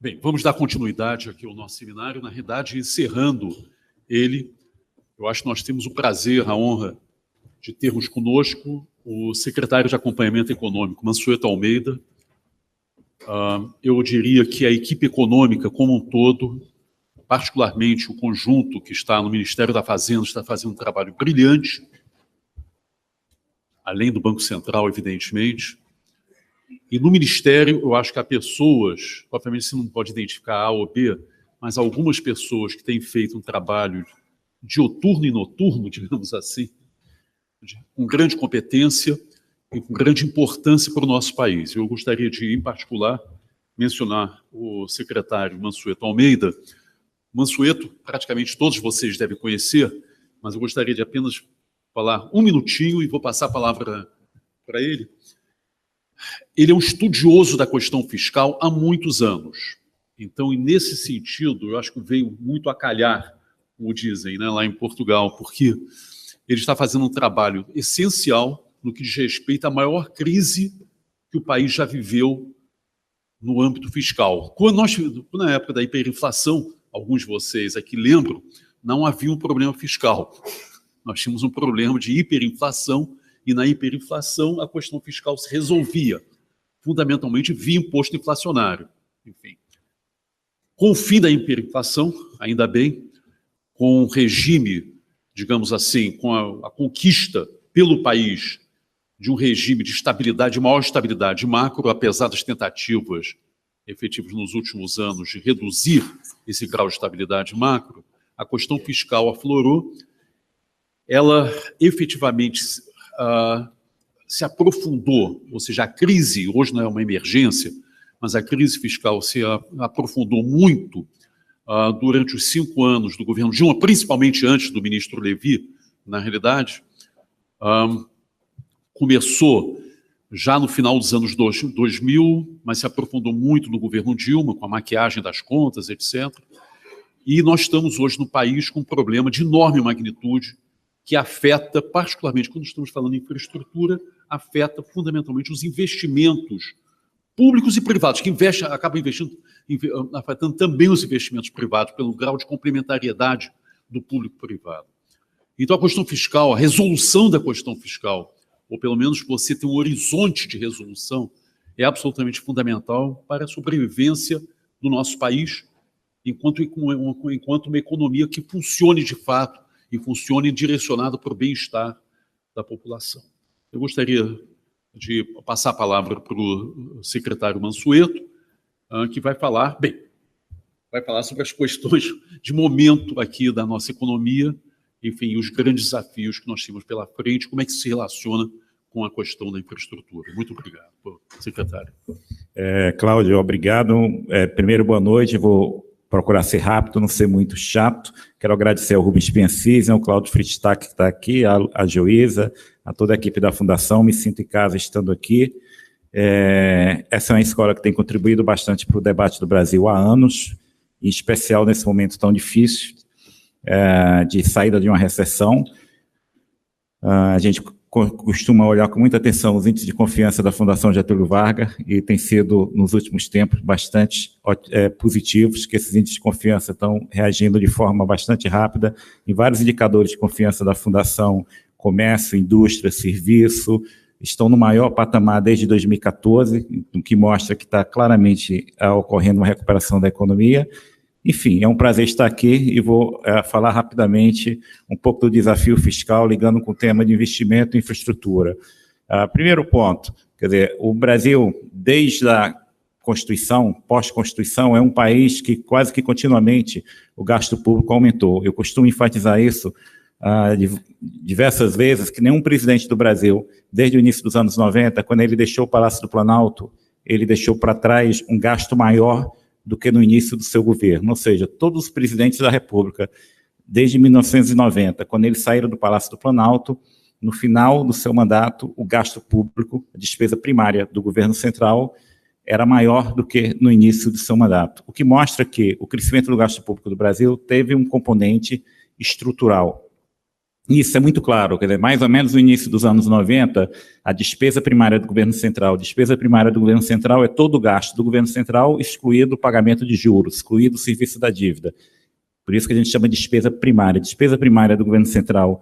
Bem, vamos dar continuidade aqui ao nosso seminário. Na realidade, encerrando ele, eu acho que nós temos o prazer, a honra de termos conosco o secretário de Acompanhamento Econômico, Mansueto Almeida. Eu diria que a equipe econômica como um todo, particularmente o conjunto que está no Ministério da Fazenda, está fazendo um trabalho brilhante, além do Banco Central, evidentemente. E no Ministério, eu acho que há pessoas, obviamente você não pode identificar A ou B, mas algumas pessoas que têm feito um trabalho dioturno e noturno, digamos assim, com grande competência e com grande importância para o nosso país. Eu gostaria de, em particular, mencionar o secretário Mansueto Almeida. Mansueto, praticamente todos vocês devem conhecer, mas eu gostaria de apenas falar um minutinho e vou passar a palavra para ele. Ele é um estudioso da questão fiscal há muitos anos. Então, e nesse sentido, eu acho que veio muito a calhar, como dizem, né, lá em Portugal, porque ele está fazendo um trabalho essencial no que diz respeito à maior crise que o país já viveu no âmbito fiscal. Quando na época da hiperinflação, alguns de vocês aqui lembram, não havia um problema fiscal. Nós tínhamos um problema de hiperinflação, e na hiperinflação a questão fiscal se resolvia, fundamentalmente via imposto inflacionário. Enfim, com o fim da hiperinflação, ainda bem, com o regime, digamos assim, com a conquista pelo país de um regime de estabilidade, maior estabilidade macro, apesar das tentativas efetivas nos últimos anos de reduzir esse grau de estabilidade macro, a questão fiscal aflorou, ela efetivamente se aprofundou, ou seja, a crise, hoje não é uma emergência, mas a crise fiscal se aprofundou muito durante os 5 anos do governo Dilma, principalmente antes do ministro Levi, na realidade. Começou já no final dos anos 2000, mas se aprofundou muito no governo Dilma, com a maquiagem das contas, etc. E nós estamos hoje no país com um problema de enorme magnitude, que afeta, particularmente, quando estamos falando em infraestrutura, afeta fundamentalmente os investimentos públicos e privados, que acabam afetando também os investimentos privados, pelo grau de complementariedade do público-privado. Então, a questão fiscal, a resolução da questão fiscal, ou pelo menos você ter um horizonte de resolução, é absolutamente fundamental para a sobrevivência do nosso país, enquanto uma economia que funcione de fato e funcione direcionado para o bem-estar da população. Eu gostaria de passar a palavra para o secretário Mansueto, que vai falar sobre as questões de momento aqui da nossa economia, enfim, os grandes desafios que nós temos pela frente, como é que se relaciona com a questão da infraestrutura. Muito obrigado, secretário. Cláudio, obrigado. Primeiro, boa noite. Vou procurar ser rápido, não ser muito chato. Quero agradecer ao Rubens Piancisa, ao Cláudio Fritztak, que está aqui, a Joísa, a toda a equipe da Fundação. Me sinto em casa estando aqui. Essa é uma escola que tem contribuído bastante para o debate do Brasil há anos, em especial nesse momento tão difícil de saída de uma recessão. A gente costuma olhar com muita atenção os índices de confiança da Fundação Getúlio Vargas e tem sido, nos últimos tempos, bastante positivos, que esses índices de confiança estão reagindo de forma bastante rápida em vários indicadores de confiança da Fundação, comércio, indústria, serviço, estão no maior patamar desde 2014, o que mostra que está claramente ocorrendo uma recuperação da economia. Enfim, é um prazer estar aqui e vou falar rapidamente um pouco do desafio fiscal, ligando com o tema de investimento e infraestrutura. Primeiro ponto, quer dizer, o Brasil, desde a Constituição, pós-Constituição, é um país que quase que continuamente o gasto público aumentou. Eu costumo enfatizar isso diversas vezes, que nenhum presidente do Brasil, desde o início dos anos 90, quando ele deixou o Palácio do Planalto, ele deixou para trás um gasto maior do que no início do seu governo, ou seja, todos os presidentes da República, desde 1990, quando eles saíram do Palácio do Planalto, no final do seu mandato, o gasto público, a despesa primária do governo central, era maior do que no início do seu mandato, o que mostra que o crescimento do gasto público do Brasil teve um componente estrutural. Isso é muito claro, quer dizer, mais ou menos no início dos anos 90, a despesa primária do governo central, é todo o gasto do governo central, excluído o pagamento de juros, excluído o serviço da dívida. Por isso que a gente chama de despesa primária. Despesa primária do governo central,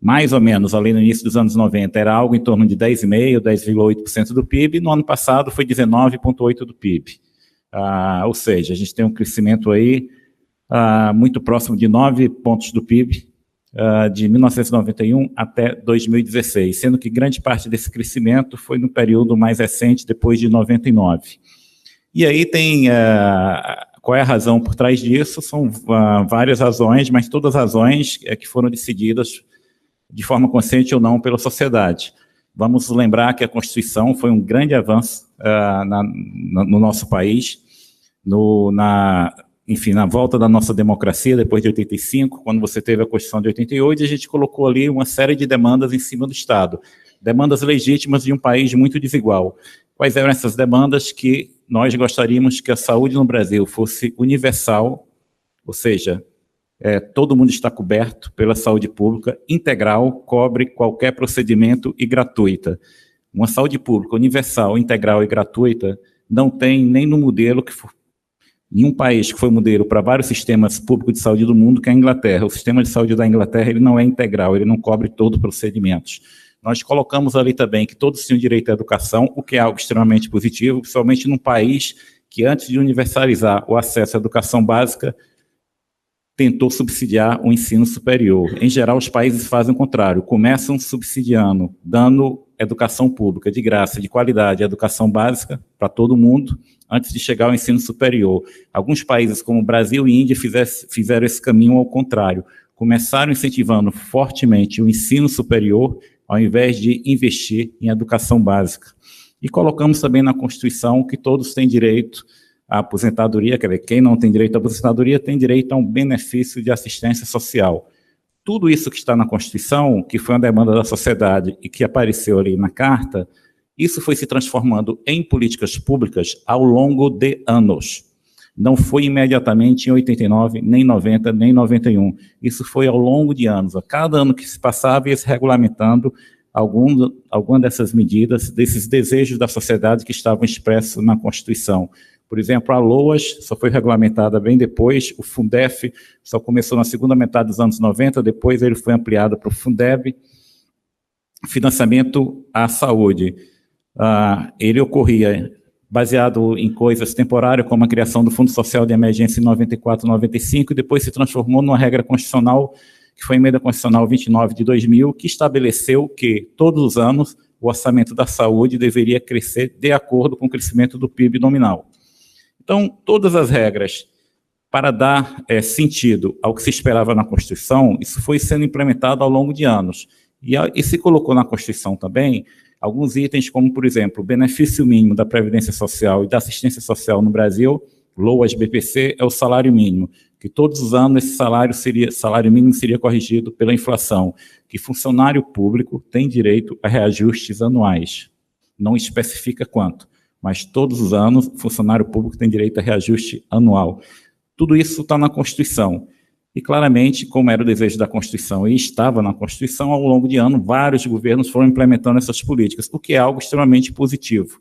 mais ou menos, ali no início dos anos 90, era algo em torno de 10,5%, 10,8% do PIB, no ano passado foi 19,8% do PIB. Ou seja, a gente tem um crescimento aí muito próximo de 9 pontos do PIB, de 1991 até 2016, sendo que grande parte desse crescimento foi no período mais recente, depois de 99. E aí tem, qual é a razão por trás disso? São várias razões, mas todas as razões que foram decididas de forma consciente ou não pela sociedade. Vamos lembrar que a Constituição foi um grande avanço no nosso país, enfim, na volta da nossa democracia, depois de 85, quando você teve a Constituição de 88, a gente colocou ali uma série de demandas em cima do Estado, demandas legítimas de um país muito desigual. Quais eram essas demandas? Que nós gostaríamos que a saúde no Brasil fosse universal, ou seja, todo mundo está coberto pela saúde pública, integral, cobre qualquer procedimento e gratuita. Uma saúde pública universal, integral e gratuita não tem nem no modelo que for em um país que foi modelo para vários sistemas públicos de saúde do mundo, que é a Inglaterra. O sistema de saúde da Inglaterra ele não é integral, ele não cobre todos os procedimentos. Nós colocamos ali também que todos tinham direito à educação, o que é algo extremamente positivo, principalmente num país que, antes de universalizar o acesso à educação básica, tentou subsidiar o ensino superior. Em geral, os países fazem o contrário, começam subsidiando, dando educação pública de graça, de qualidade, educação básica para todo mundo, antes de chegar ao ensino superior. Alguns países, como Brasil e Índia, fizeram esse caminho ao contrário. Começaram incentivando fortemente o ensino superior, ao invés de investir em educação básica. E colocamos também na Constituição que todos têm direito à aposentadoria, quer dizer, quem não tem direito à aposentadoria tem direito a um benefício de assistência social. Tudo isso que está na Constituição, que foi uma demanda da sociedade e que apareceu ali na Carta, isso foi se transformando em políticas públicas ao longo de anos. Não foi imediatamente em 89, nem 90, nem 91. Isso foi ao longo de anos. A cada ano que se passava, ia se regulamentando alguma dessas medidas, desses desejos da sociedade que estavam expressos na Constituição. Por exemplo, a LOAS só foi regulamentada bem depois, o Fundef só começou na segunda metade dos anos 90, depois ele foi ampliado para o Fundeb, financiamento à saúde. Ele ocorria baseado em coisas temporárias, como a criação do Fundo Social de Emergência em 94, 95, e depois se transformou numa regra constitucional, que foi a Emenda Constitucional 29 de 2000, que estabeleceu que, todos os anos, o orçamento da saúde deveria crescer de acordo com o crescimento do PIB nominal. Então, todas as regras para dar sentido ao que se esperava na Constituição, isso foi sendo implementado ao longo de anos. E se colocou na Constituição também alguns itens como, por exemplo, o benefício mínimo da Previdência Social e da Assistência Social no Brasil, LOAS-BPC, é o salário mínimo, que todos os anos esse salário mínimo seria corrigido pela inflação, que funcionário público tem direito a reajustes anuais. Não especifica quanto, mas todos os anos o funcionário público tem direito a reajuste anual. Tudo isso está na Constituição. E, claramente, como era o desejo da Constituição e estava na Constituição, ao longo de ano, vários governos foram implementando essas políticas, o que é algo extremamente positivo.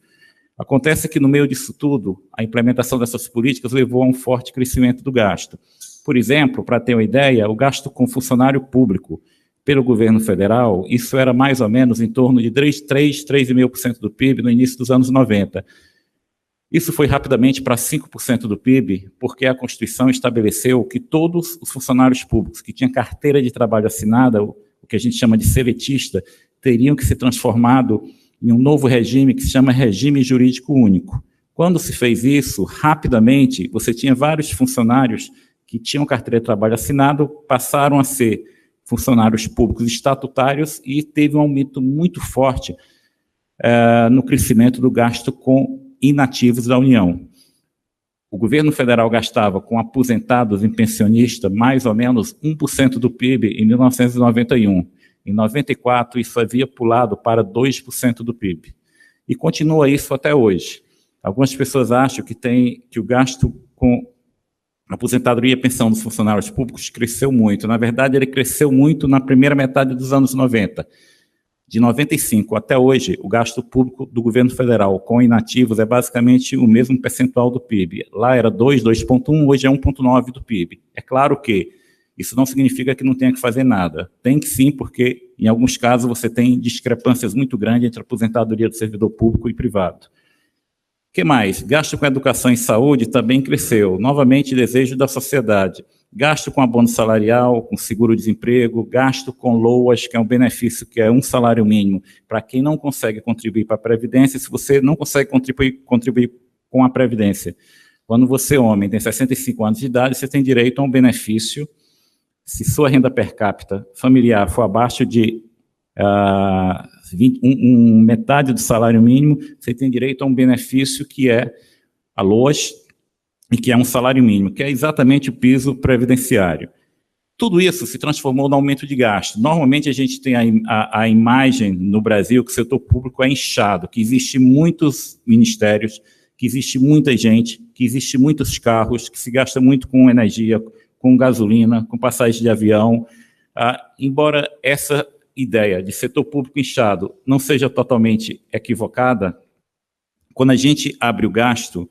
Acontece que, no meio disso tudo, a implementação dessas políticas levou a um forte crescimento do gasto. Por exemplo, para ter uma ideia, o gasto com funcionário público pelo governo federal, isso era mais ou menos em torno de 3,5% do PIB no início dos anos 90. Isso foi rapidamente para 5% do PIB, porque a Constituição estabeleceu que todos os funcionários públicos que tinham carteira de trabalho assinada, o que a gente chama de seletista, teriam que ser transformado em um novo regime que se chama regime jurídico único. Quando se fez isso, rapidamente, você tinha vários funcionários que tinham carteira de trabalho assinado, passaram a ser funcionários públicos estatutários e teve um aumento muito forte no crescimento do gasto com inativos da União. O governo federal gastava com aposentados e pensionistas mais ou menos 1% do PIB em 1991. Em 94, isso havia pulado para 2% do PIB. E continua isso até hoje. Algumas pessoas acham que o gasto com A aposentadoria e pensão dos funcionários públicos cresceu muito. Na verdade, ele cresceu muito na primeira metade dos anos 90. De 95 até hoje, o gasto público do governo federal com inativos é basicamente o mesmo percentual do PIB. Lá era 2,1, hoje é 1,9 do PIB. É claro que isso não significa que não tenha que fazer nada. Tem que sim, porque em alguns casos você tem discrepâncias muito grandes entre a aposentadoria do servidor público e privado. O que mais? Gasto com educação e saúde também cresceu. Novamente, desejo da sociedade. Gasto com abono salarial, com seguro-desemprego, gasto com LOAS, que é um benefício que é um salário mínimo para quem não consegue contribuir para a Previdência. Se você não consegue contribuir com a Previdência, quando você, homem, tem 65 anos de idade, você tem direito a um benefício. Se sua renda per capita familiar for abaixo de metade do salário mínimo, você tem direito a um benefício que é a LOAS, e que é um salário mínimo, que é exatamente o piso previdenciário. Tudo isso se transformou no aumento de gasto. Normalmente a gente tem a imagem no Brasil que o setor público é inchado, que existe muitos ministérios, que existe muita gente, que existe muitos carros, que se gasta muito com energia, com gasolina, com passagem de avião. Embora essa ideia de setor público inchado não seja totalmente equivocada, quando a gente abre o gasto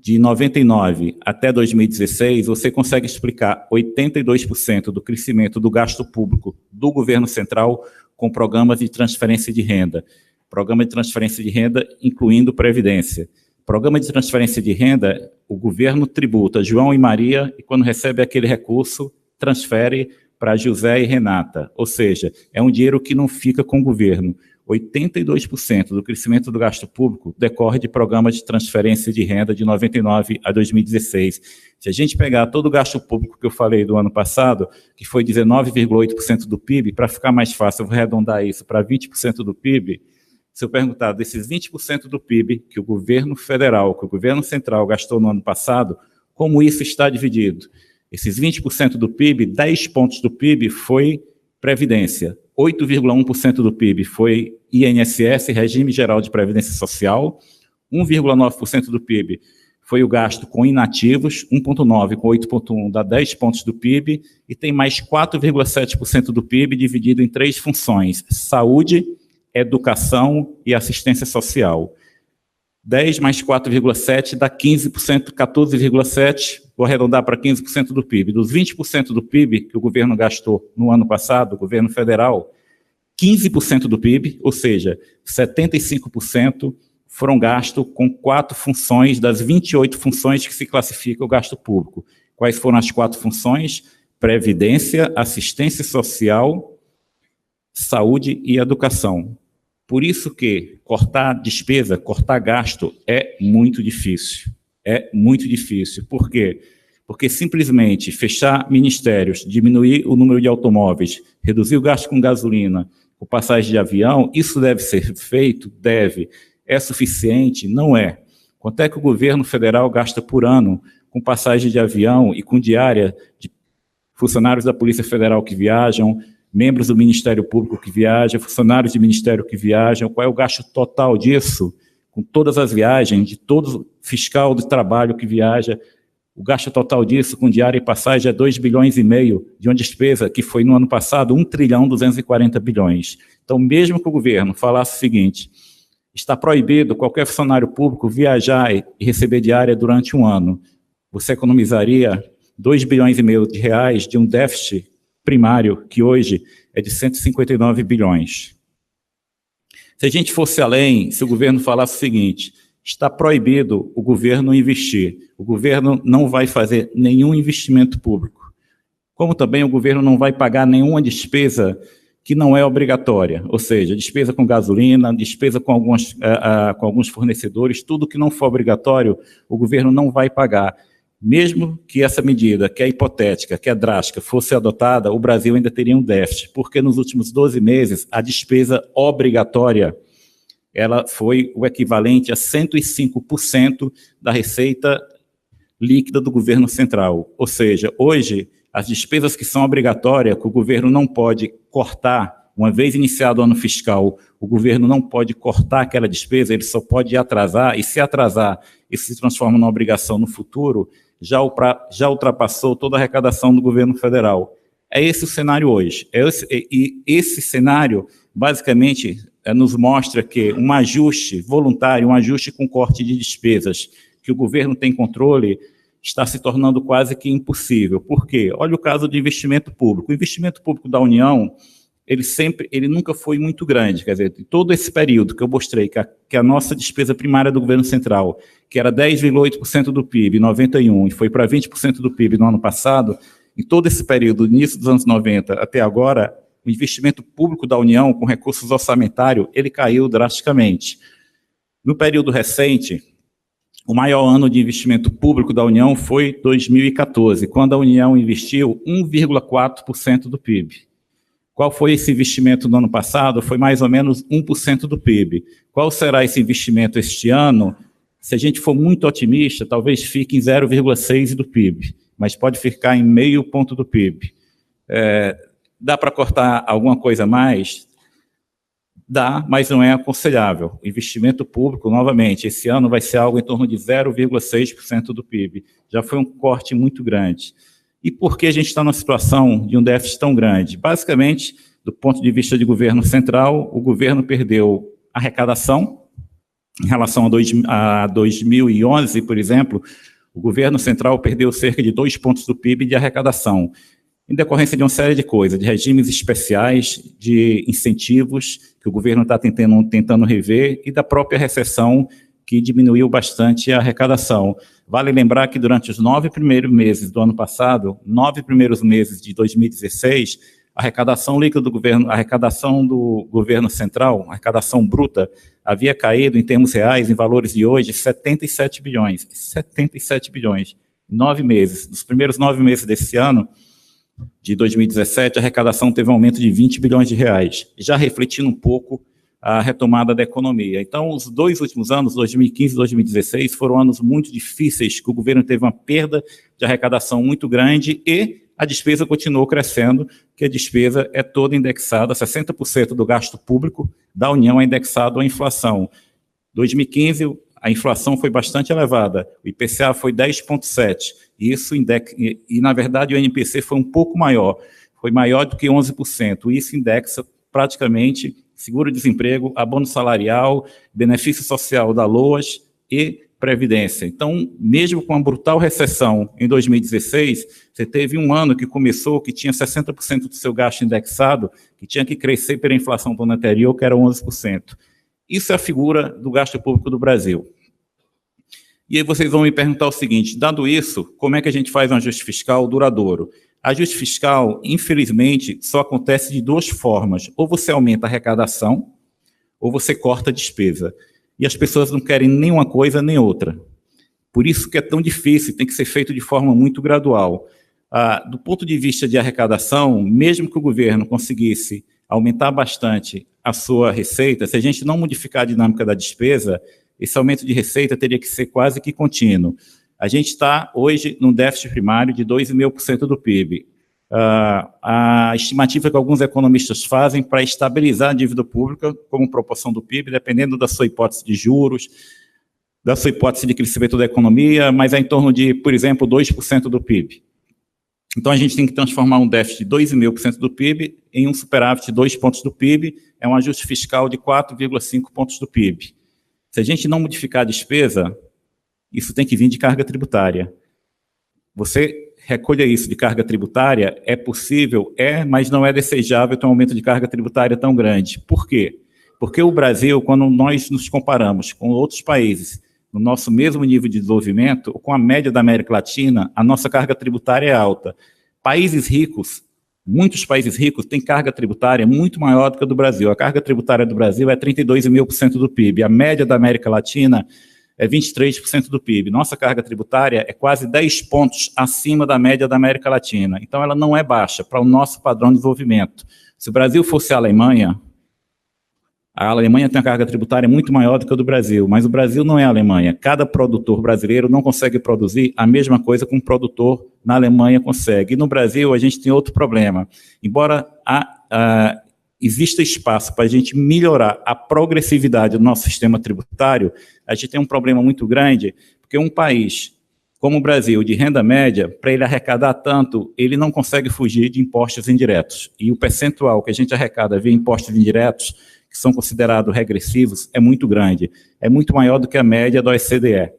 de 99 até 2016, você consegue explicar 82% do crescimento do gasto público do governo central com programas de transferência de renda. Programa de transferência de renda incluindo Previdência. Programa de transferência de renda, o governo tributa João e Maria e quando recebe aquele recurso, transfere para José e Renata. Ou seja, é um dinheiro que não fica com o governo. 82% do crescimento do gasto público decorre de programas de transferência de renda de 99 a 2016. Se a gente pegar todo o gasto público que eu falei do ano passado, que foi 19,8% do PIB, para ficar mais fácil, eu vou arredondar isso para 20% do PIB. Se eu perguntar desses 20% do PIB que o governo federal, que o governo central gastou no ano passado, como isso está dividido? Esses 20% do PIB, 10 pontos do PIB foi Previdência, 8,1% do PIB foi INSS, Regime Geral de Previdência Social, 1,9% do PIB foi o gasto com inativos, 1,9% com 8,1% dá 10 pontos do PIB, e tem mais 4,7% do PIB dividido em 3 funções, saúde, educação e assistência social. 10 mais 4,7 dá 15%, 14,7%, vou arredondar para 15% do PIB. Dos 20% do PIB que o governo gastou no ano passado, o governo federal, 15% do PIB, ou seja, 75% foram gastos com 4 funções das 28 funções que se classifica o gasto público. Quais foram as 4 funções? Previdência, assistência social, saúde e educação. Por isso que cortar despesa, cortar gasto é muito difícil. É muito difícil. Por quê? Porque simplesmente fechar ministérios, diminuir o número de automóveis, reduzir o gasto com gasolina, com passagem de avião, isso deve ser feito? Deve. É suficiente? Não é. Quanto é que o governo federal gasta por ano com passagem de avião e com diária de funcionários da Polícia Federal que viajam, membros do Ministério Público que viajam, funcionários de ministério que viajam? Qual é o gasto total disso? Com todas as viagens, de todo fiscal do trabalho que viaja, o gasto total disso, com diária e passagem, é 2,5 bilhões, de uma despesa que foi no ano passado 1,240 bilhões. Então, mesmo que o governo falasse o seguinte, está proibido qualquer funcionário público viajar e receber diária durante um ano, você economizaria 2,5 bilhões de reais de um déficit primário, que hoje é de 159 bilhões. Se a gente fosse além, se o governo falasse o seguinte, está proibido o governo investir, o governo não vai fazer nenhum investimento público, como também o governo não vai pagar nenhuma despesa que não é obrigatória, ou seja, despesa com gasolina, despesa com alguns fornecedores, tudo que não for obrigatório, o governo não vai pagar. Mesmo que essa medida, que é hipotética, que é drástica, fosse adotada, o Brasil ainda teria um déficit, porque nos últimos 12 meses, a despesa obrigatória, ela foi o equivalente a 105% da receita líquida do governo central. Ou seja, hoje, as despesas que são obrigatórias, que o governo não pode cortar, uma vez iniciado o ano fiscal, o governo não pode cortar aquela despesa, ele só pode atrasar, e se atrasar, isso se transforma numa obrigação no futuro, já ultrapassou toda a arrecadação do governo federal. É esse o cenário hoje. Esse cenário, basicamente, nos mostra que um ajuste voluntário, um ajuste com corte de despesas que o governo tem controle, está se tornando quase que impossível. Por quê? Olha o caso do investimento público. O investimento público da União, ele nunca foi muito grande. Quer dizer, todo esse período que eu mostrei, que a nossa despesa primária do governo central, que era 10,8% do PIB em 91 e foi para 20% do PIB no ano passado, em todo esse período, início dos anos 90 até agora, o investimento público da União, com recursos orçamentários, ele caiu drasticamente. No período recente, o maior ano de investimento público da União foi 2014, quando a União investiu 1,4% do PIB. Qual foi esse investimento no ano passado? Foi mais ou menos 1% do PIB. Qual será esse investimento este ano? Se a gente for muito otimista, talvez fique em 0,6% do PIB, mas pode ficar em 0,5 ponto do PIB. Dá para cortar alguma coisa a mais? Dá, mas não é aconselhável. O investimento público, novamente, esse ano vai ser algo em torno de 0,6% do PIB. Já foi um corte muito grande. E por que a gente está numa situação de um déficit tão grande? Basicamente, do ponto de vista de governo central, o governo perdeu arrecadação. Em relação a 2011, por exemplo, o governo central perdeu cerca de 2 pontos do PIB de arrecadação, em decorrência de uma série de coisas, de regimes especiais, de incentivos que o governo está tentando rever e da própria recessão, que diminuiu bastante a arrecadação. Vale lembrar que durante os 9 primeiros meses do ano passado, 9 primeiros meses de 2016, a arrecadação líquida do governo, a arrecadação do governo central, a arrecadação bruta, havia caído em termos reais, em valores de hoje, 77 bilhões. 77 bilhões. 9 meses. Nos primeiros 9 meses desse ano, de 2017, a arrecadação teve um aumento de 20 bilhões de reais, já refletindo um pouco a retomada da economia. Então, os 2 últimos anos, 2015 e 2016, foram anos muito difíceis, que o governo teve uma perda de arrecadação muito grande e a despesa continuou crescendo, que a despesa é toda indexada, 60% do gasto público da União é indexado à inflação. 2015, a inflação foi bastante elevada, o IPCA foi 10,7%, e, na verdade, o INPC foi um pouco maior, foi maior do que 11%, isso indexa praticamente seguro-desemprego, abono salarial, benefício social da LOAS e Previdência. Então, mesmo com a brutal recessão em 2016, você teve um ano que começou, que tinha 60% do seu gasto indexado, que tinha que crescer pela inflação do ano anterior, que era 11%. Isso é a figura do gasto público do Brasil. E aí vocês vão me perguntar o seguinte, dado isso, como é que a gente faz um ajuste fiscal duradouro? Ajuste fiscal, infelizmente, só acontece de 2 formas. Ou você aumenta a arrecadação, ou você corta a despesa. E as pessoas não querem nem uma coisa nem outra. Por isso que é tão difícil, tem que ser feito de forma muito gradual. Do ponto de vista de arrecadação, mesmo que o governo conseguisse aumentar bastante a sua receita, se a gente não modificar a dinâmica da despesa, esse aumento de receita teria que ser quase que contínuo. A gente está hoje num déficit primário de 2,5% do PIB. A estimativa que alguns economistas fazem para estabilizar a dívida pública como proporção do PIB, dependendo da sua hipótese de juros, da sua hipótese de crescimento da economia, mas é em torno de, por exemplo, 2% do PIB. Então, a gente tem que transformar um déficit de 2,5% do PIB em um superávit de 2 pontos do PIB, é um ajuste fiscal de 4,5 pontos do PIB. Se a gente não modificar a despesa, isso tem que vir de carga tributária. Você recolha isso de carga tributária, é possível, mas não é desejável ter um aumento de carga tributária tão grande. Por quê? Porque o Brasil, quando nós nos comparamos com outros países, no nosso mesmo nível de desenvolvimento, com a média da América Latina, a nossa carga tributária é alta. Países ricos, muitos países ricos, têm carga tributária muito maior do que a do Brasil. A carga tributária do Brasil é 32,5% do PIB. A média da América Latina é 23% do PIB. Nossa carga tributária é quase 10 pontos acima da média da América Latina. Então, ela não é baixa para o nosso padrão de desenvolvimento. Se o Brasil fosse a Alemanha tem uma carga tributária muito maior do que a do Brasil, mas o Brasil não é a Alemanha. Cada produtor brasileiro não consegue produzir a mesma coisa que um produtor na Alemanha consegue. E no Brasil, a gente tem outro problema. Embora exista espaço para a gente melhorar a progressividade do nosso sistema tributário, a gente tem um problema muito grande, porque um país como o Brasil, de renda média, para ele arrecadar tanto, ele não consegue fugir de impostos indiretos. E o percentual que a gente arrecada via impostos indiretos, que são considerados regressivos, é muito grande. É muito maior do que a média da OCDE.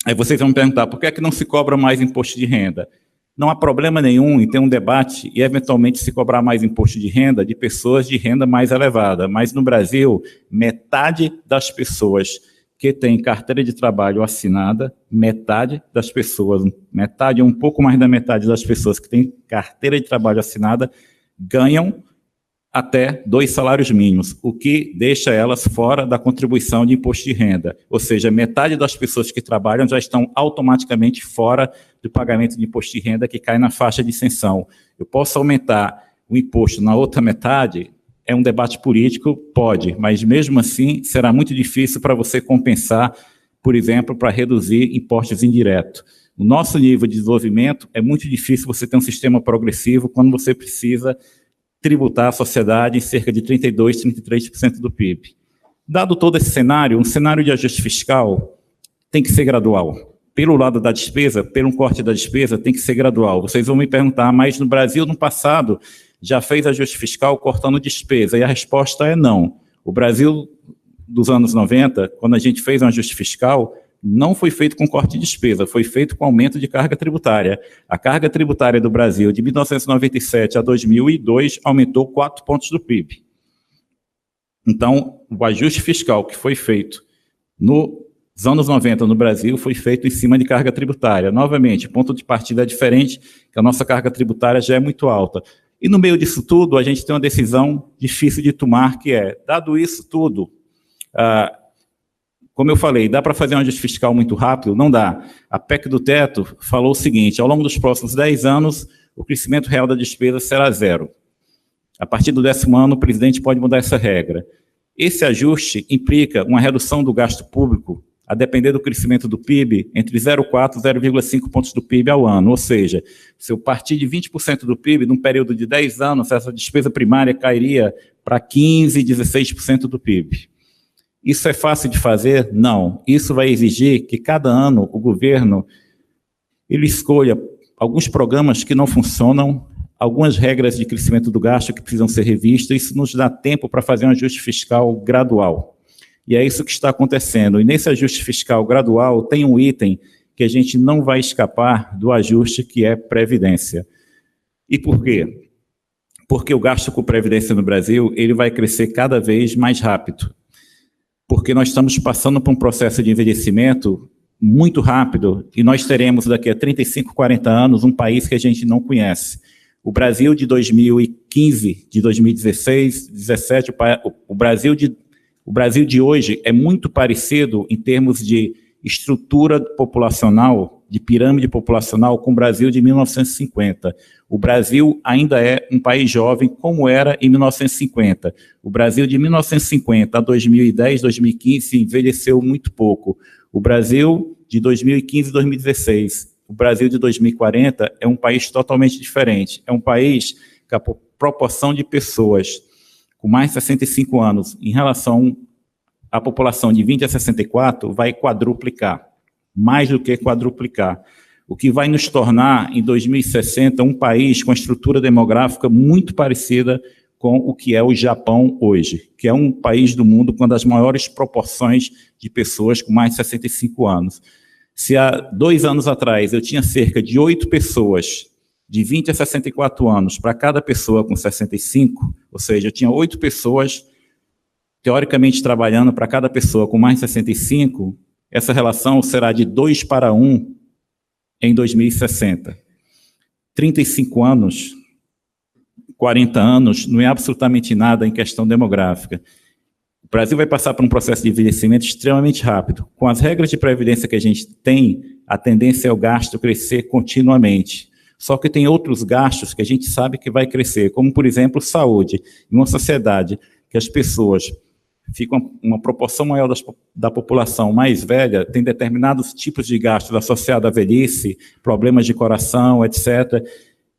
Aí vocês vão me perguntar, por que é que não se cobra mais imposto de renda? Não há problema nenhum em ter um debate e, eventualmente, se cobrar mais imposto de renda de pessoas de renda mais elevada. Mas, no Brasil, metade das pessoas que têm carteira de trabalho assinada, metade das pessoas, metade, um pouco mais da metade das pessoas que têm carteira de trabalho assinada, ganham até 2 salários mínimos, o que deixa elas fora da contribuição de imposto de renda. Ou seja, metade das pessoas que trabalham já estão automaticamente fora do pagamento de imposto de renda, que cai na faixa de isenção. Eu posso aumentar o imposto na outra metade? É um debate político? Pode, mas mesmo assim será muito difícil para você compensar, por exemplo, para reduzir impostos indiretos. No nosso nível de desenvolvimento, é muito difícil você ter um sistema progressivo quando você precisa tributar a sociedade em cerca de 32%, 33% do PIB. Dado todo esse cenário, um cenário de ajuste fiscal tem que ser gradual. Pelo lado da despesa, pelo corte da despesa, tem que ser gradual. Vocês vão me perguntar, mas no Brasil, no passado, já fez ajuste fiscal cortando despesa? E a resposta é não. O Brasil, dos anos 90, quando a gente fez um ajuste fiscal, não foi feito com corte de despesa, foi feito com aumento de carga tributária. A carga tributária do Brasil, de 1997 a 2002, aumentou 4 pontos do PIB. Então, o ajuste fiscal que foi feito nos anos 90 no Brasil foi feito em cima de carga tributária. Novamente, ponto de partida é diferente, que a nossa carga tributária já é muito alta. E no meio disso tudo, a gente tem uma decisão difícil de tomar, que é, dado isso tudo, como eu falei, dá para fazer um ajuste fiscal muito rápido? Não dá. A PEC do teto falou o seguinte, ao longo dos próximos 10 anos, o crescimento real da despesa será 0. A partir do 10º ano, o presidente pode mudar essa regra. Esse ajuste implica uma redução do gasto público, a depender do crescimento do PIB, entre 0,4 e 0,5 pontos do PIB ao ano. Ou seja, se eu partir de 20% do PIB, num período de 10 anos, essa despesa primária cairia para 15%, 16% do PIB. Isso é fácil de fazer? Não. Isso vai exigir que cada ano o governo ele escolha alguns programas que não funcionam, algumas regras de crescimento do gasto que precisam ser revistas. Isso nos dá tempo para fazer um ajuste fiscal gradual. E é isso que está acontecendo. E nesse ajuste fiscal gradual tem um item que a gente não vai escapar do ajuste, que é previdência. E por quê? Porque o gasto com previdência no Brasil ele vai crescer cada vez mais rápido. Porque nós estamos passando por um processo de envelhecimento muito rápido e nós teremos daqui a 35, 40 anos um país que a gente não conhece. O Brasil de 2015, de 2016, 2017, o Brasil de hoje é muito parecido em termos de estrutura populacional, de pirâmide populacional, com o Brasil de 1950. O Brasil ainda é um país jovem, como era em 1950. O Brasil de 1950 a 2010, 2015, envelheceu muito pouco. O Brasil de 2015 e 2016, o Brasil de 2040 é um país totalmente diferente. É um país que a proporção de pessoas com mais de 65 anos em relação à população de 20 a 64 vai quadruplicar, mais do que quadruplicar, o que vai nos tornar, em 2060, um país com a estrutura demográfica muito parecida com o que é o Japão hoje, que é um país do mundo com uma das maiores proporções de pessoas com mais de 65 anos. Se há 2 anos atrás eu tinha cerca de 8 pessoas de 20 a 64 anos para cada pessoa com 65, ou seja, eu tinha 8 pessoas teoricamente trabalhando para cada pessoa com mais de 65, essa relação será de 2 para 1 em 2060. 35 anos, 40 anos, não é absolutamente nada em questão demográfica. O Brasil vai passar por um processo de envelhecimento extremamente rápido. Com as regras de previdência que a gente tem, a tendência é o gasto crescer continuamente. Só que tem outros gastos que a gente sabe que vai crescer, como, por exemplo, saúde. Em uma sociedade que as pessoas ficam uma proporção maior da população mais velha, tem determinados tipos de gastos associados à velhice, problemas de coração, etc.,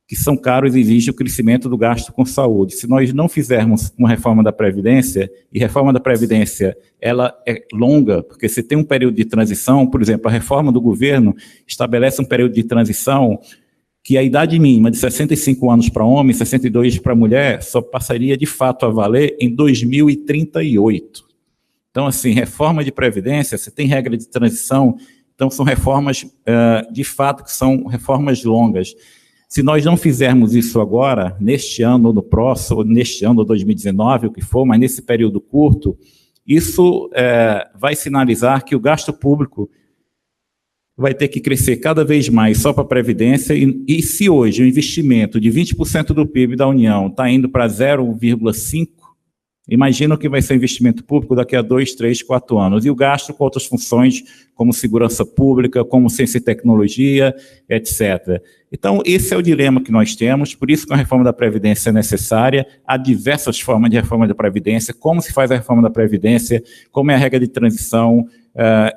que são caros e exigem o crescimento do gasto com saúde. Se nós não fizermos uma reforma da Previdência, e reforma da Previdência ela é longa, porque você tem um período de transição, por exemplo, a reforma do governo estabelece um período de transição que a idade mínima de 65 anos para homem, 62 para mulher, só passaria de fato a valer em 2038. Então, assim, reforma de Previdência, você tem regra de transição, então são reformas, de fato, que são reformas longas. Se nós não fizermos isso agora, neste ano ou no próximo, ou neste ano ou 2019, o que for, mas nesse período curto, isso vai sinalizar que o gasto público vai ter que crescer cada vez mais só para a Previdência, e se hoje o investimento de 20% do PIB da União está indo para 0,5%, imagina o que vai ser o investimento público daqui a 2, 3, 4 anos. E o gasto com outras funções, como segurança pública, como ciência e tecnologia, etc. Então, esse é o dilema que nós temos, por isso que a reforma da Previdência é necessária. Há diversas formas de reforma da Previdência, como se faz a reforma da Previdência, como é a regra de transição.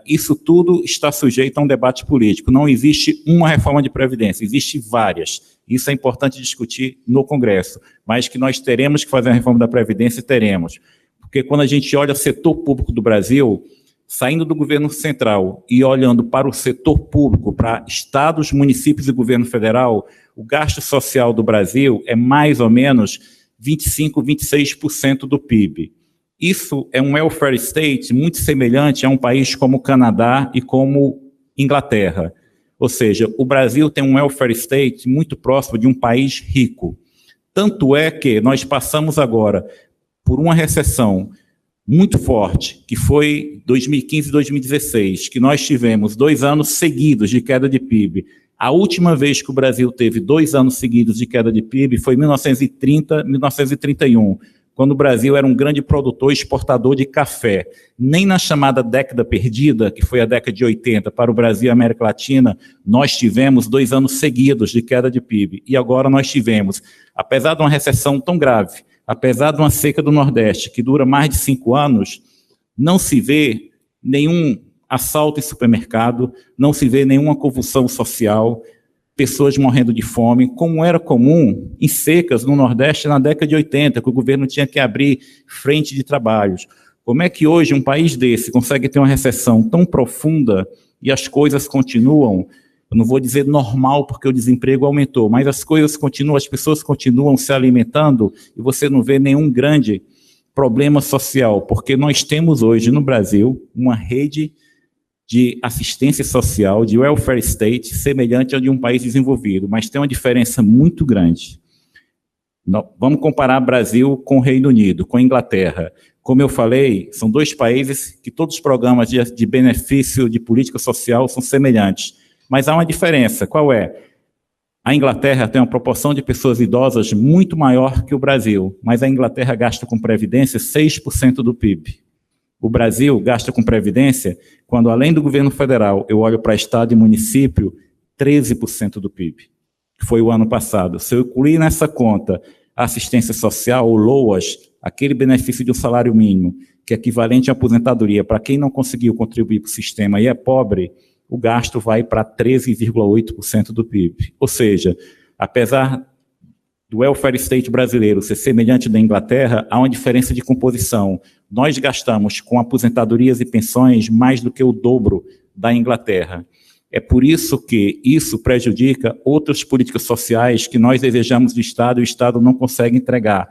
Isso tudo está sujeito a um debate político. Não existe uma reforma de Previdência, existem várias. Isso é importante discutir no Congresso, mas que nós teremos que fazer a reforma da Previdência, teremos. Porque quando a gente olha o setor público do Brasil, saindo do governo central e olhando para o setor público, para estados, municípios e governo federal, o gasto social do Brasil é mais ou menos 25%, 26% do PIB. Isso é um welfare state muito semelhante a um país como o Canadá e como Inglaterra. Ou seja, o Brasil tem um welfare state muito próximo de um país rico. Tanto é que nós passamos agora por uma recessão muito forte, que foi 2015 e 2016, que nós tivemos 2 anos seguidos de queda de PIB. A última vez que o Brasil teve 2 anos seguidos de queda de PIB foi em 1930, 1931, quando o Brasil era um grande produtor e exportador de café. Nem na chamada década perdida, que foi a década de 80, para o Brasil e a América Latina, nós tivemos 2 anos seguidos de queda de PIB. E agora nós tivemos, apesar de uma recessão tão grave, apesar de uma seca do Nordeste, que dura mais de 5 anos, não se vê nenhum assalto em supermercado, não se vê nenhuma convulsão social, pessoas morrendo de fome, como era comum em secas no Nordeste na década de 80, que o governo tinha que abrir frente de trabalhos. Como é que hoje um país desse consegue ter uma recessão tão profunda e as coisas continuam, eu não vou dizer normal porque o desemprego aumentou, mas as coisas continuam, as pessoas continuam se alimentando e você não vê nenhum grande problema social, porque nós temos hoje no Brasil uma rede de assistência social, de welfare state, semelhante ao de um país desenvolvido, mas tem uma diferença muito grande. Vamos comparar Brasil com o Reino Unido, com a Inglaterra. Como eu falei, são 2 países que todos os programas de benefício de política social são semelhantes, mas há uma diferença. Qual é? A Inglaterra tem uma proporção de pessoas idosas muito maior que o Brasil, mas a Inglaterra gasta com previdência 6% do PIB. O Brasil gasta com previdência, quando além do governo federal, eu olho para estado e município, 13% do PIB, que foi o ano passado. Se eu incluir nessa conta a assistência social, ou LOAS, aquele benefício de um salário mínimo, que é equivalente à aposentadoria para quem não conseguiu contribuir para o sistema e é pobre, o gasto vai para 13,8% do PIB. Ou seja, apesar do welfare state brasileiro ser semelhante da Inglaterra, há uma diferença de composição. Nós gastamos com aposentadorias e pensões mais do que o dobro da Inglaterra. É por isso que isso prejudica outras políticas sociais que nós desejamos do Estado e o Estado não consegue entregar.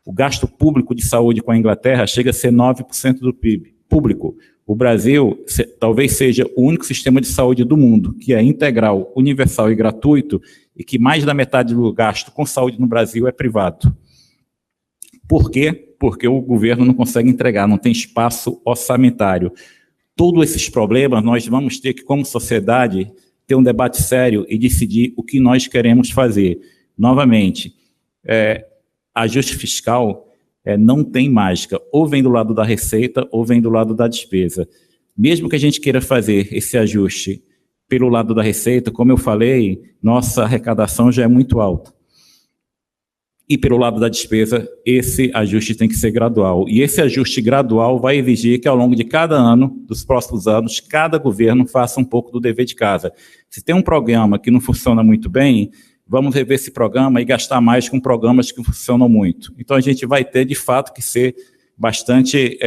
O gasto público de saúde com a Inglaterra chega a ser 9% do PIB público. O Brasil talvez seja o único sistema de saúde do mundo que é integral, universal e gratuito e que mais da metade do gasto com saúde no Brasil é privado. Por quê? Porque o governo não consegue entregar, não tem espaço orçamentário. Todos esses problemas nós vamos ter que, como sociedade, ter um debate sério e decidir o que nós queremos fazer. Novamente, ajuste fiscal não tem mágica, ou vem do lado da receita ou vem do lado da despesa. Mesmo que a gente queira fazer esse ajuste pelo lado da receita, como eu falei, nossa arrecadação já é muito alta. E pelo lado da despesa, esse ajuste tem que ser gradual. E esse ajuste gradual vai exigir que ao longo de cada ano, dos próximos anos, cada governo faça um pouco do dever de casa. Se tem um programa que não funciona muito bem, vamos rever esse programa e gastar mais com programas que funcionam muito. Então, a gente vai ter, de fato, que ser bastante,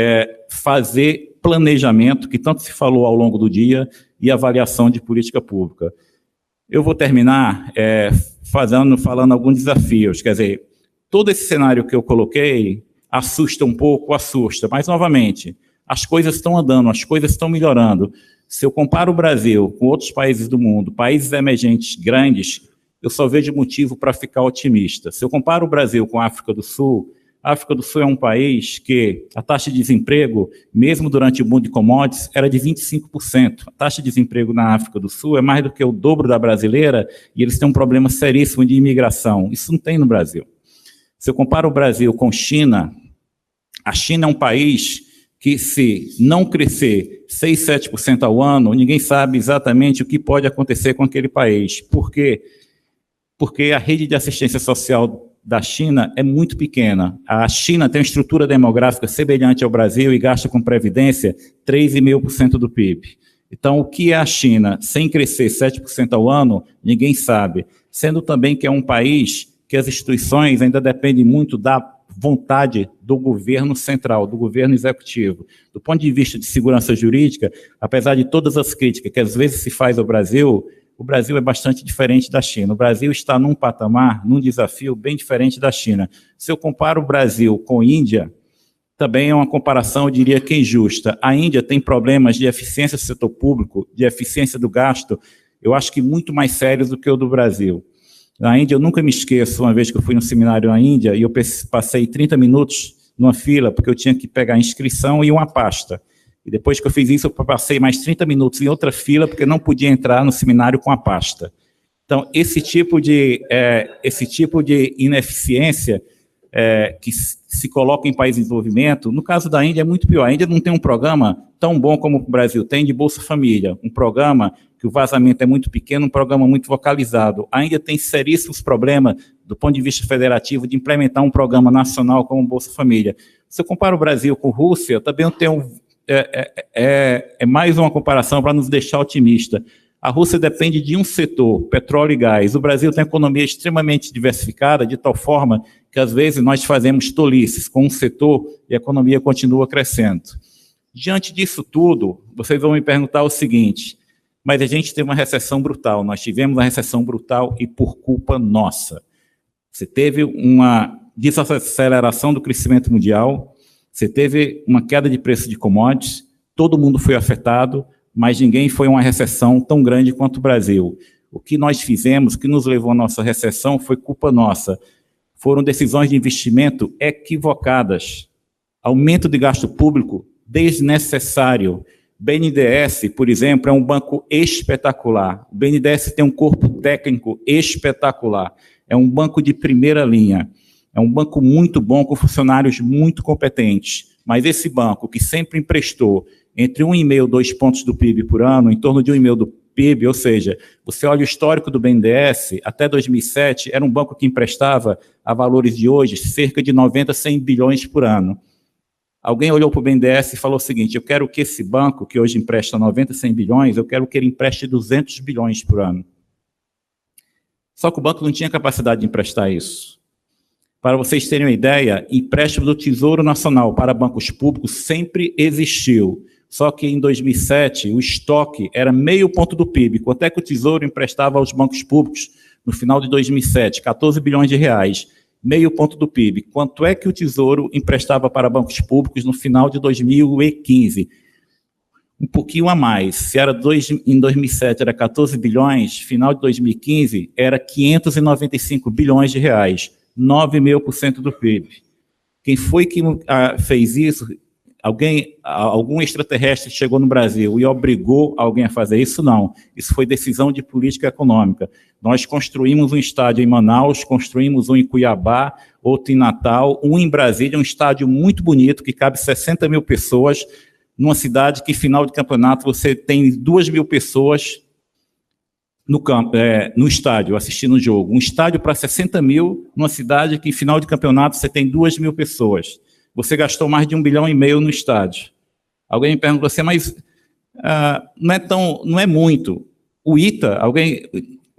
fazer planejamento, que tanto se falou ao longo do dia, e avaliação de política pública. Eu vou terminar falando alguns desafios, quer dizer, todo esse cenário que eu coloquei assusta um pouco, mas, novamente, as coisas estão andando, as coisas estão melhorando. Se eu comparo o Brasil com outros países do mundo, países emergentes grandes, eu só vejo motivo para ficar otimista. Se eu comparo o Brasil com a África do Sul é um país que a taxa de desemprego, mesmo durante o boom de commodities, era de 25%. A taxa de desemprego na África do Sul é mais do que o dobro da brasileira e eles têm um problema seríssimo de imigração. Isso não tem no Brasil. Se eu comparo o Brasil com China, a China é um país que, se não crescer 6, 7% ao ano, ninguém sabe exatamente o que pode acontecer com aquele país. Por quê? Porque a rede de assistência social da China é muito pequena. A China tem uma estrutura demográfica semelhante ao Brasil e gasta com previdência 3,5% do PIB. Então, o que é a China sem crescer 7% ao ano, ninguém sabe. Sendo também que é um país que as instituições ainda dependem muito da vontade do governo central, do governo executivo. Do ponto de vista de segurança jurídica, apesar de todas as críticas que às vezes se faz ao Brasil, o Brasil é bastante diferente da China. O Brasil está num patamar, num desafio bem diferente da China. Se eu comparo o Brasil com a Índia, também é uma comparação, eu diria que injusta. A Índia tem problemas de eficiência do setor público, de eficiência do gasto, eu acho que muito mais sérios do que o do Brasil. Na Índia, eu nunca me esqueço, uma vez que eu fui no seminário na Índia, e eu passei 30 minutos numa fila, porque eu tinha que pegar a inscrição e uma pasta. E depois que eu fiz isso, eu passei mais 30 minutos em outra fila, porque eu não podia entrar no seminário com a pasta. Então, esse tipo de ineficiência que se coloca em países em desenvolvimento, no caso da Índia é muito pior. A Índia não tem um programa tão bom como o Brasil tem de Bolsa Família, um programa que o vazamento é muito pequeno, um programa muito focalizado. A Índia tem seríssimos problemas, do ponto de vista federativo, de implementar um programa nacional como Bolsa Família. Se eu comparo o Brasil com a Rússia, também eu tenho mais uma comparação para nos deixar otimista. A Rússia depende de um setor, petróleo e gás. O Brasil tem uma economia extremamente diversificada, de tal forma que, às vezes, nós fazemos tolices com um setor e a economia continua crescendo. Diante disso tudo, vocês vão me perguntar o seguinte, mas a gente teve uma recessão brutal, nós tivemos uma recessão brutal e por culpa nossa. Você teve uma desaceleração do crescimento mundial, você teve uma queda de preço de commodities, todo mundo foi afetado, mas ninguém foi uma recessão tão grande quanto o Brasil. O que nós fizemos, que nos levou à nossa recessão, foi culpa nossa. Foram decisões de investimento equivocadas. Aumento de gasto público desnecessário. BNDES, por exemplo, é um banco espetacular. O BNDES tem um corpo técnico espetacular. É um banco de primeira linha. É um banco muito bom, com funcionários muito competentes. Mas esse banco, que sempre emprestou entre 1,5 e 2 pontos do PIB por ano, em torno de 1,5 do PIB, ou seja, você olha o histórico do BNDES, até 2007, era um banco que emprestava, a valores de hoje, cerca de 90, 100 bilhões por ano. Alguém olhou para o BNDES e falou o seguinte, eu quero que esse banco, que hoje empresta 90, 100 bilhões, eu quero que ele empreste 200 bilhões por ano. Só que o banco não tinha capacidade de emprestar isso. Para vocês terem uma ideia, empréstimo do Tesouro Nacional para bancos públicos sempre existiu. Só que em 2007, o estoque era 0,5 ponto do PIB. Quanto é que o Tesouro emprestava aos bancos públicos no final de 2007? 14 bilhões de reais. 0,5 ponto do PIB. Quanto é que o Tesouro emprestava para bancos públicos no final de 2015? Um pouquinho a mais. Se era em 2007 era 14 bilhões, final de 2015 era 595 bilhões de reais. 9,5% do PIB. Quem foi que fez isso? Algum extraterrestre chegou no Brasil e obrigou alguém a fazer isso? Não. Isso foi decisão de política econômica. Nós construímos um estádio em Manaus, construímos um em Cuiabá, outro em Natal, um em Brasília, um estádio muito bonito, que cabe 60 mil pessoas, numa cidade que, final de campeonato, você tem 2 mil pessoas no estádio, assistindo o jogo. Um estádio para 60 mil, numa cidade que, em final de campeonato, você tem 2 mil pessoas. Você gastou mais de 1,5 bilhão no estádio. Alguém me perguntou assim, mas não é muito. O ITA,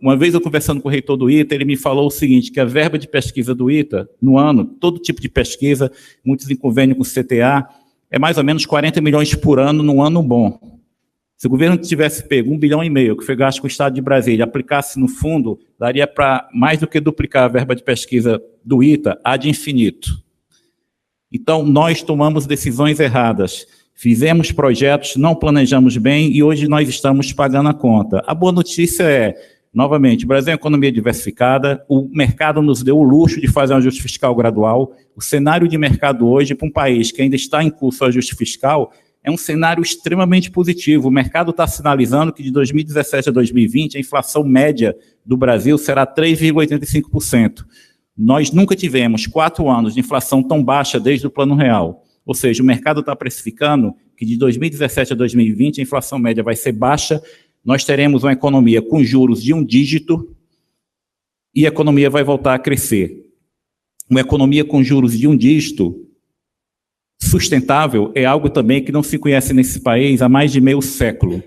Uma vez eu conversando com o reitor do ITA, ele me falou o seguinte, que a verba de pesquisa do ITA, no ano, todo tipo de pesquisa, muitos em convênio com o CTA, é mais ou menos 40 milhões por ano, num ano bom. Se o governo tivesse pego 1,5 bilhão, que foi gasto com o Estado de Brasília, aplicasse no fundo, daria para mais do que duplicar a verba de pesquisa do ITA ad infinito. Então, nós tomamos decisões erradas, fizemos projetos, não planejamos bem e hoje nós estamos pagando a conta. A boa notícia é, novamente, o Brasil é uma economia diversificada, o mercado nos deu o luxo de fazer um ajuste fiscal gradual. O cenário de mercado hoje, para um país que ainda está em curso o ajuste fiscal, é um cenário extremamente positivo. O mercado está sinalizando que de 2017 a 2020, a inflação média do Brasil será 3,85%. Nós nunca tivemos 4 anos de inflação tão baixa desde o Plano Real. Ou seja, o mercado está precificando que de 2017 a 2020 a inflação média vai ser baixa, nós teremos uma economia com juros de 1 dígito e a economia vai voltar a crescer. Uma economia com juros de 1 dígito sustentável é algo também que não se conhece nesse país há mais de meio século.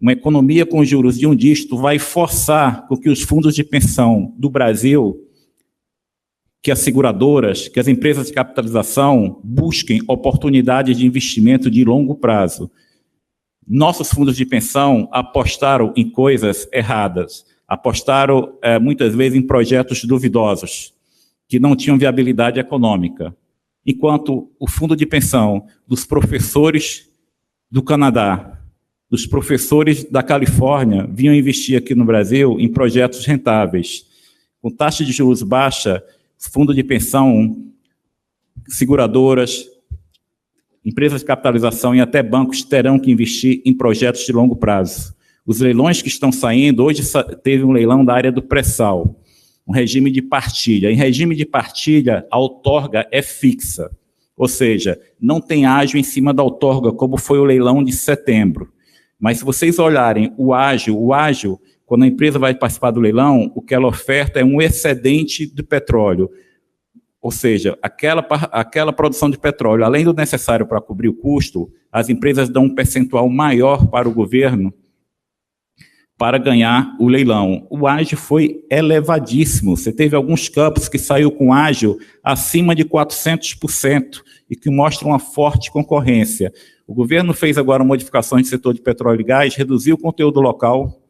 Uma economia com juros de 1 dígito vai forçar com que os fundos de pensão do Brasil, que as seguradoras, que as empresas de capitalização busquem oportunidades de investimento de longo prazo. Nossos fundos de pensão apostaram em coisas erradas, apostaram muitas vezes em projetos duvidosos, que não tinham viabilidade econômica. Enquanto o fundo de pensão dos professores do Canadá, dos professores da Califórnia, vinham investir aqui no Brasil em projetos rentáveis. Com taxa de juros baixa, fundo de pensão, seguradoras, empresas de capitalização e até bancos terão que investir em projetos de longo prazo. Os leilões que estão saindo, hoje teve um leilão da área do pré-sal, um regime de partilha. Em regime de partilha, a outorga é fixa, ou seja, não tem ágio em cima da outorga, como foi o leilão de setembro. Mas se vocês olharem o ágio, quando a empresa vai participar do leilão, o que ela oferta é um excedente de petróleo. Ou seja, aquela produção de petróleo, além do necessário para cobrir o custo, as empresas dão um percentual maior para o governo para ganhar o leilão. O ágio foi elevadíssimo. Você teve alguns campos que saiu com ágio acima de 400% e que mostram uma forte concorrência. O governo fez agora modificações no setor de petróleo e gás, reduziu o conteúdo local,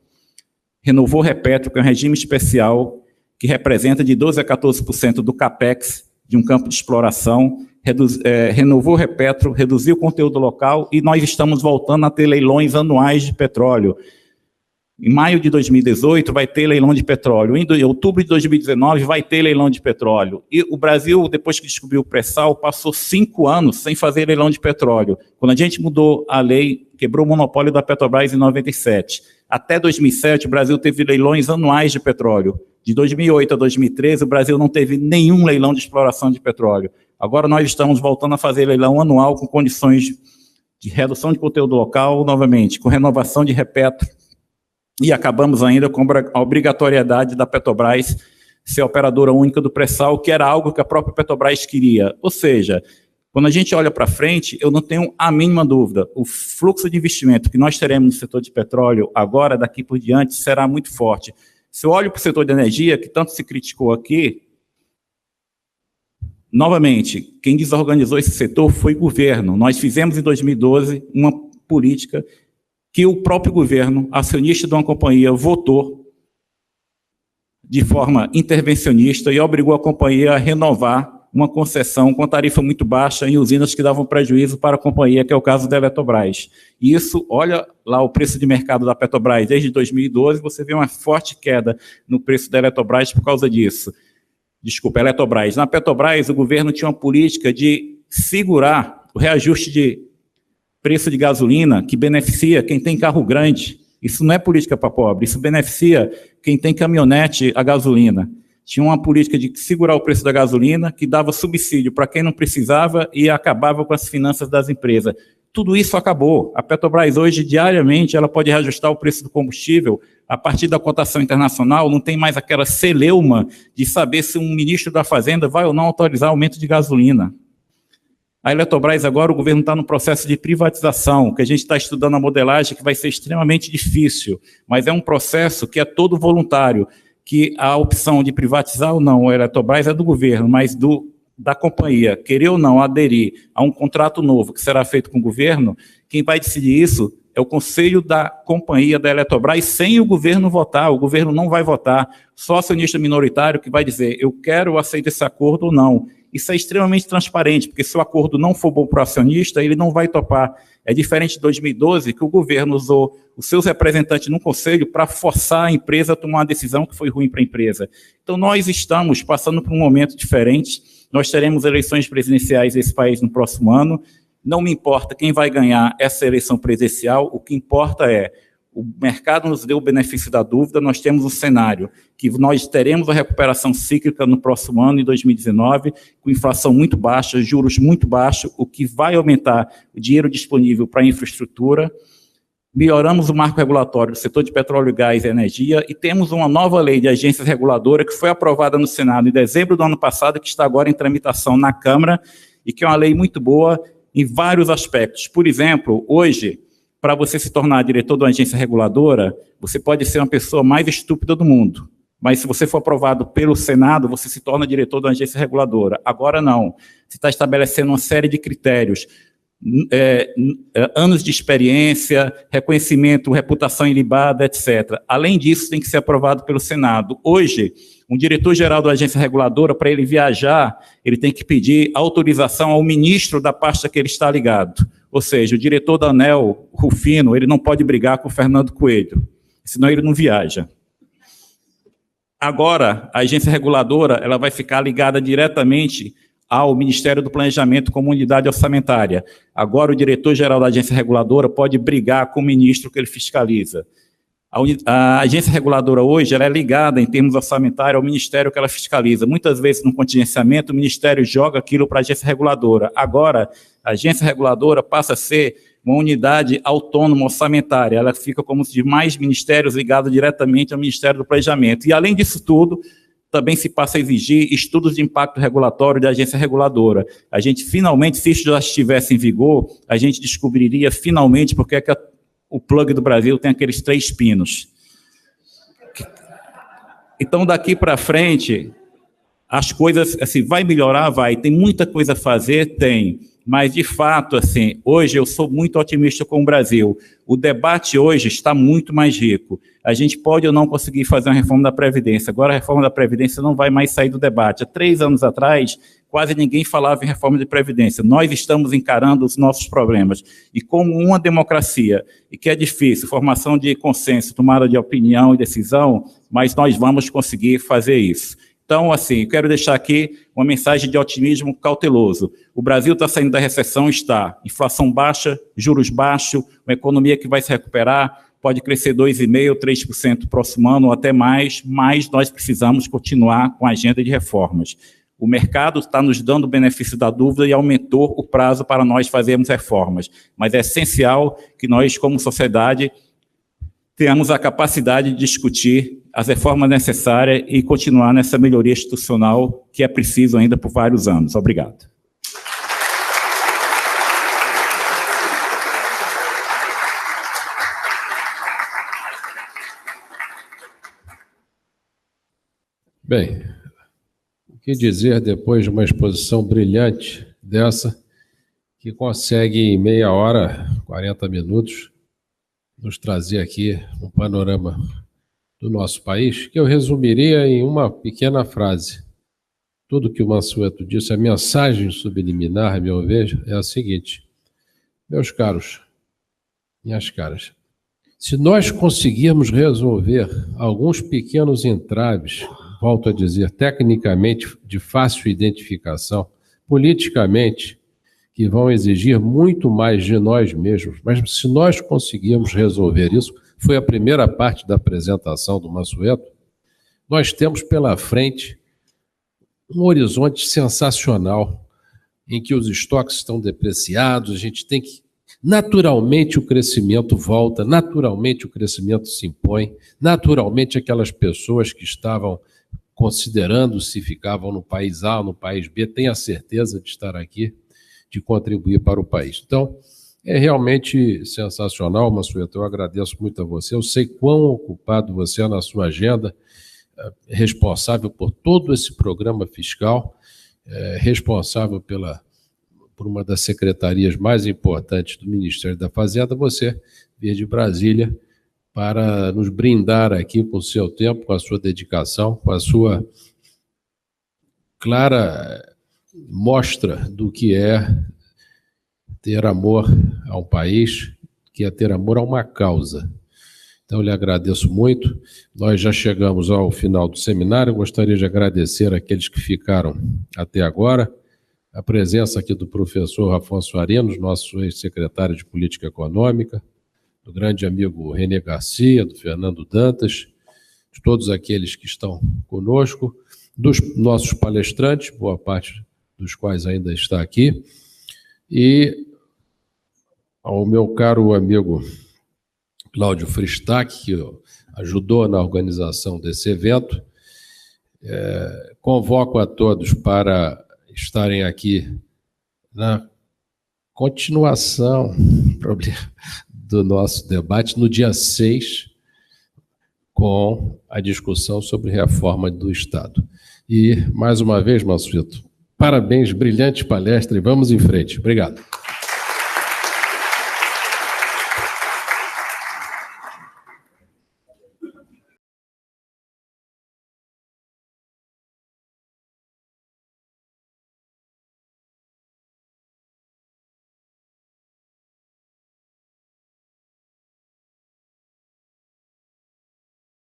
renovou o Repetro, que é um regime especial que representa de 12% a 14% do CAPEX de um campo de exploração, renovou o Repetro, reduziu o conteúdo local e nós estamos voltando a ter leilões anuais de petróleo. Em maio de 2018 vai ter leilão de petróleo, em outubro de 2019 vai ter leilão de petróleo. E o Brasil, depois que descobriu o pré-sal, passou 5 anos sem fazer leilão de petróleo. Quando a gente mudou a lei, quebrou o monopólio da Petrobras em 97. Até 2007, o Brasil teve leilões anuais de petróleo. De 2008 a 2013, o Brasil não teve nenhum leilão de exploração de petróleo. Agora nós estamos voltando a fazer leilão anual com condições de redução de conteúdo local, novamente, com renovação de Repetro. E acabamos ainda com a obrigatoriedade da Petrobras ser operadora única do pré-sal, que era algo que a própria Petrobras queria. Ou seja, quando a gente olha para frente, eu não tenho a mínima dúvida, o fluxo de investimento que nós teremos no setor de petróleo agora, daqui por diante, será muito forte. Se eu olho para o setor de energia, que tanto se criticou aqui, novamente, quem desorganizou esse setor foi o governo. Nós fizemos em 2012 uma política que o próprio governo, acionista de uma companhia, votou de forma intervencionista e obrigou a companhia a renovar uma concessão com tarifa muito baixa em usinas que davam prejuízo para a companhia, que é o caso da Eletrobras. E isso, olha lá o preço de mercado da Petrobras desde 2012, você vê uma forte queda no preço da Eletrobras por causa disso. Desculpa, Eletrobras. Na Petrobras, o governo tinha uma política de segurar o reajuste de preço de gasolina, que beneficia quem tem carro grande. Isso não é política para pobre, isso beneficia quem tem caminhonete a gasolina. Tinha uma política de segurar o preço da gasolina, que dava subsídio para quem não precisava e acabava com as finanças das empresas. Tudo isso acabou. A Petrobras hoje, diariamente, ela pode reajustar o preço do combustível a partir da cotação internacional, não tem mais aquela celeuma de saber se um ministro da Fazenda vai ou não autorizar aumento de gasolina. A Eletrobras agora, o governo está no processo de privatização, que a gente está estudando a modelagem, que vai ser extremamente difícil, mas é um processo que é todo voluntário, que a opção de privatizar ou não a Eletrobras é do governo, mas da companhia, querer ou não aderir a um contrato novo que será feito com o governo, quem vai decidir isso é o conselho da companhia da Eletrobras, sem o governo votar. O governo não vai votar, só acionista minoritário que vai dizer, eu quero ou aceito esse acordo ou não. Isso é extremamente transparente, porque se o acordo não for bom para o acionista, ele não vai topar. É diferente de 2012, que o governo usou os seus representantes no conselho para forçar a empresa a tomar uma decisão que foi ruim para a empresa. Então, nós estamos passando por um momento diferente. Nós teremos eleições presidenciais nesse país no próximo ano. Não me importa quem vai ganhar essa eleição presidencial, o que importa é o mercado nos deu o benefício da dúvida, nós temos um cenário que nós teremos a recuperação cíclica no próximo ano, em 2019, com inflação muito baixa, juros muito baixos, o que vai aumentar o dinheiro disponível para a infraestrutura. Melhoramos o marco regulatório do setor de petróleo, gás e energia e temos uma nova lei de agências reguladoras que foi aprovada no Senado em dezembro do ano passado, que está agora em tramitação na Câmara e que é uma lei muito boa em vários aspectos. Por exemplo, hoje, para você se tornar diretor de uma agência reguladora, você pode ser uma pessoa mais estúpida do mundo. Mas se você for aprovado pelo Senado, você se torna diretor de uma agência reguladora. Agora não. Você está estabelecendo uma série de critérios. Anos de experiência, reconhecimento, reputação ilibada, etc. Além disso, tem que ser aprovado pelo Senado. Hoje, um diretor-geral da agência reguladora, para ele viajar, ele tem que pedir autorização ao ministro da pasta que ele está ligado. Ou seja, o diretor da ANEEL, Rufino, ele não pode brigar com o Fernando Coelho, senão ele não viaja. Agora, a agência reguladora ela vai ficar ligada diretamente ao Ministério do Planejamento como unidade orçamentária. Agora, o diretor-geral da agência reguladora pode brigar com o ministro que ele fiscaliza. A agência reguladora hoje ela é ligada, em termos orçamentários, ao ministério que ela fiscaliza. Muitas vezes, no contingenciamento, o ministério joga aquilo para a agência reguladora. Agora, a agência reguladora passa a ser uma unidade autônoma orçamentária. Ela fica como os demais ministérios ligados diretamente ao Ministério do Planejamento. E, além disso tudo, também se passa a exigir estudos de impacto regulatório da agência reguladora. A gente, finalmente, se isso já estivesse em vigor, a gente descobriria, finalmente, porque é que o plug do Brasil tem aqueles 3 pinos. Então, daqui para frente, as coisas, assim, vai melhorar? Vai. Tem muita coisa a fazer? Tem. Mas, de fato, assim, hoje eu sou muito otimista com o Brasil. O debate hoje está muito mais rico. A gente pode ou não conseguir fazer uma reforma da Previdência. Agora, a reforma da Previdência não vai mais sair do debate. Há 3 anos atrás, quase ninguém falava em reforma de Previdência. Nós estamos encarando os nossos problemas. E como uma democracia, e que é difícil, formação de consenso, tomada de opinião e decisão, mas nós vamos conseguir fazer isso. Então, assim, eu quero deixar aqui uma mensagem de otimismo cauteloso. O Brasil está saindo da recessão, está. Inflação baixa, juros baixos, uma economia que vai se recuperar, pode crescer 2,5%, 3% no próximo ano ou até mais, mas nós precisamos continuar com a agenda de reformas. O mercado está nos dando o benefício da dúvida e aumentou o prazo para nós fazermos reformas. Mas é essencial que nós, como sociedade, tenhamos a capacidade de discutir as reformas necessárias e continuar nessa melhoria institucional que é preciso ainda por vários anos. Obrigado. Bem, o que dizer depois de uma exposição brilhante dessa, que consegue em meia hora, 40 minutos, nos trazer aqui um panorama do nosso país, que eu resumiria em uma pequena frase. Tudo que o Mansueto disse, a mensagem subliminar, a meu ver, é a seguinte: meus caros, minhas caras, se nós conseguirmos resolver alguns pequenos entraves, volto a dizer, tecnicamente de fácil identificação, politicamente, que vão exigir muito mais de nós mesmos, mas se nós conseguirmos resolver isso, foi a primeira parte da apresentação do Mansueto, nós temos pela frente um horizonte sensacional em que os estoques estão depreciados, a gente tem que... Naturalmente o crescimento volta, naturalmente o crescimento se impõe, naturalmente aquelas pessoas que estavam considerando se ficavam no país A ou no país B têm a certeza de estar aqui. de contribuir para o país. Então, é realmente sensacional, Mansueto, eu agradeço muito a você, eu sei quão ocupado você é na sua agenda, responsável por todo esse programa fiscal, responsável por uma das secretarias mais importantes do Ministério da Fazenda, você veio de Brasília para nos brindar aqui com o seu tempo, com a sua dedicação, com a sua clara mostra do que é ter amor a um país, que é ter amor a uma causa. Então, eu lhe agradeço muito. Nós já chegamos ao final do seminário. Eu gostaria de agradecer àqueles que ficaram até agora. A presença aqui do professor Afonso Arinos, nosso ex-secretário de Política Econômica, do grande amigo René Garcia, do Fernando Dantas, de todos aqueles que estão conosco, dos nossos palestrantes, boa parte dos quais ainda está aqui, e ao meu caro amigo Cláudio Fristac, que ajudou na organização desse evento. Convoco a todos para estarem aqui na continuação do nosso debate no dia 6, com a discussão sobre reforma do Estado. E, mais uma vez, Mansueto, parabéns, brilhante palestra, e vamos em frente. Obrigado.